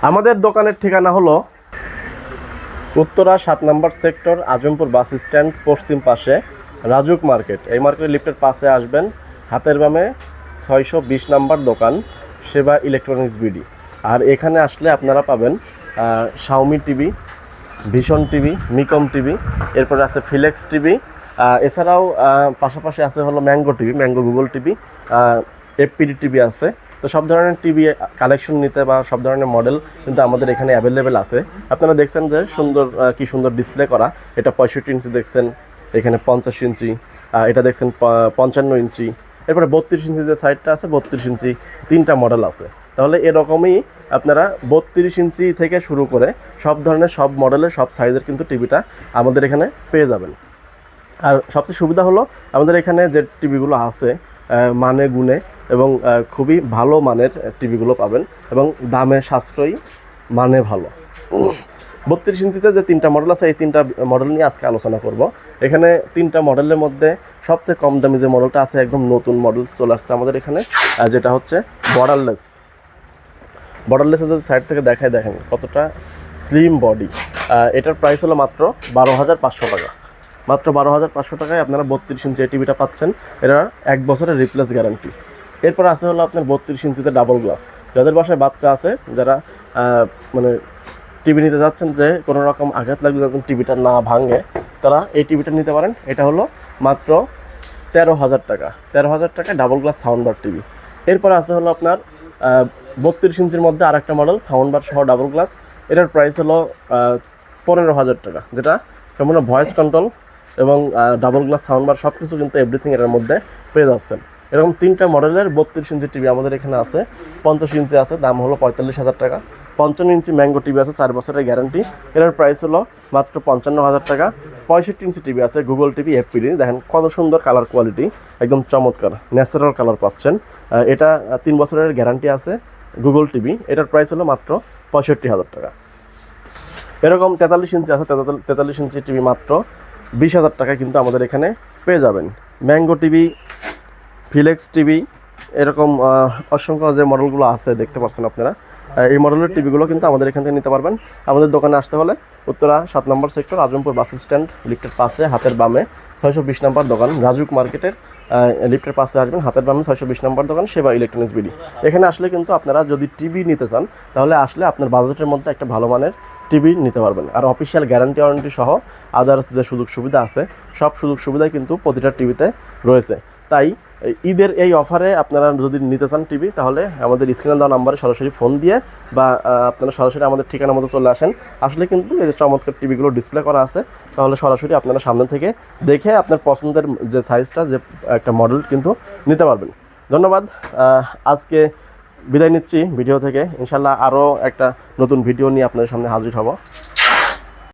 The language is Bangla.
আমাদের দোকানের ঠিকানা হলো উত্তরা 7 নম্বর সেক্টর, আজমপুর বাস স্ট্যান্ড পশ্চিম পাশে রাজুক মার্কেট। এই মার্কেটের লিফটের পাশে আসবেন, হাতের বামে 620 নম্বর দোকান সেবা ইলেকট্রনিক্স বিডি। আর এখানে আসলে আপনারা পাবেন শাওমি টিভি, ভিশন টিভি, মিকম টিভি, এরপরে আছে ফিলেক্স টিভি, এছাড়াও পাশাপাশি আছে হলো mango TV, mango Google TV, FPD TV আছে। তো সব ধরনের টিভি কালেকশন নিতে বা সব ধরনের মডেল কিন্তু আমাদের এখানে অ্যাভেলেবেল আছে। আপনারা দেখছেন যে সুন্দর কি সুন্দর ডিসপ্লে করা, এটা 65 ইঞ্চি দেখছেন, এখানে 50 ইঞ্চি, এটা দেখছেন 55 ইঞ্চি, এরপরে 32 ইঞ্চি যে সাইডটা আছে 32 ইঞ্চি, 3টা মডেল আছে। তাহলে এরকমই আপনারা 32 ইঞ্চি থেকে শুরু করে সব ধরনের সব মডেলের সব সাইজের কিন্তু টিভিটা আমাদের এখানে পেয়ে যাবেন। আর সবচেয়ে সুবিধা হলো আমাদের এখানে যে টিভিগুলো আছে মানে গুণে এবং খুবই ভালো মানের টিভিগুলো পাবেন এবং দামে সাশ্রয়ী, মানে ভালো। 32 ইঞ্চিতে যে 3টা মডেল আছে এই 3টা মডেল নিয়ে আজকে আলোচনা করব। এখানে 3টা মডেলের মধ্যে সবচেয়ে কম দামি যে মডেলটা আছে, একদম নতুন মডেল চলে আসছে আমাদের এখানে, যেটা হচ্ছে বর্ডারলেসের যদি সাইড থেকে দেখেন কতটা স্লিম বডি। এটার প্রাইস হলো মাত্র 12,500 টাকা। মাত্র 12,500 টাকায় আপনারা 32 ইঞ্চি এই টিভিটা পাচ্ছেন। এটা 1 বছরের রিপ্লেস গ্যারান্টি। এরপর আছে হলো আপনার 32 ইঞ্চিতে ডাবল গ্লাস। যাদের বাসায় বাচ্চা আছে, যারা মানে টিভি নিতে যাচ্ছেন যে কোনো রকম আঘাত লাগলে যখন টিভিটা না ভাঙে, তারা এই টিভিটা নিতে পারেন। এটা হলো মাত্র 13,000 টাকা। 13,000 টাকায় double glass sound bar TV. এরপর আছে হলো আপনার 32 ইঞ্চির মধ্যে আরেকটা মডেল সাউন্ড বার সহ ডাবল গ্লাস। এটার প্রাইস হলো 15,000 টাকা, যেটা সম্পূর্ণ ভয়েস কন্ট্রোল এবং ডাবল গ্লাস সাউন্ড বার সব কিছু কিন্তু এভরিথিং এর মধ্যে পেয়ে যাচ্ছেন। এরকম 3টা মডেলের 32 ইঞ্চি টিভি আমাদের এখানে আছে। 50 ইঞ্চি আছে, দাম হলো 45,000 টাকা। 55 ইঞ্চি ম্যাঙ্গো টিভি আছে, 4 বছরের গ্যারান্টি, এটার প্রাইস হলো মাত্র 55,000 টাকা। 65 ইঞ্চি টিভি আছে গুগল টিভি এফপিডি, দেখেন কত সুন্দর কালার কোয়ালিটি, একদম চমৎকার ন্যাচারাল কালার পাচ্ছেন। এটা 3 বছরের গ্যারান্টি আছে গুগল টিভি, এটার প্রাইস হলো মাত্র 65,000 টাকা। এরকম 43 ইঞ্চি আছে, 43 ইঞ্চি টিভি মাত্র 20,000 টাকায় কিন্তু আমাদের এখানে পেয়ে যাবেন। ম্যাঙ্গো টিভি, ফিলেক্স টিভি, এরকম অসংখ্য যে মডেলগুলো আছে দেখতে পাচ্ছেন আপনারা, এই মডেলের টিভিগুলো কিন্তু আমাদের এখান থেকে নিতে পারবেন। আমাদের দোকানে আসতে হলে উত্তরা 7 নম্বর সেক্টর, আজমপুর বাস স্ট্যান্ড, লিফটের পাশে হাতের বামে 620 নম্বর দোকান রাজুক মার্কেটের, লিফটের পাশে আসবেন, হাতের বামে 620 নম্বর দোকান সেবা ইলেকট্রনিক্স বিডি। এখানে আসলে কিন্তু আপনারা যদি টিভি নিতে চান, তাহলে আসলে আপনার বাজেটের মধ্যে একটা ভালো মানের টিভি নিতে পারবেন। আর অফিসিয়াল গ্যারান্টি ওয়ারেন্টি সহ আদার্স যে সুযোগ সুবিধা আছে, সব সুযোগ সুবিধাই কিন্তু প্রতিটা টিভিতে রয়েছে। তাই ঈদের এই অফারে আপনারা যদি নিতে চান টিভি, তাহলে আমাদের স্ক্রিনে দেওয়া নাম্বারে সরাসরি ফোন দিয়ে বা আপনারা সরাসরি আমাদের ঠিকানা মতো চলে আসেন। আসলে কিন্তু এই যে চমৎকার টিভিগুলো ডিসপ্লে করা আছে, তাহলে সরাসরি আপনারা সামনে থেকে দেখে আপনার পছন্দের যে সাইজটা, যে একটা মডেল কিন্তু নিতে পারবেন। ধন্যবাদ। আজকে বিদায় নিচ্ছি ভিডিও থেকে। ইনশাল্লাহ আরও একটা নতুন ভিডিও নিয়ে আপনাদের সামনে হাজির হব।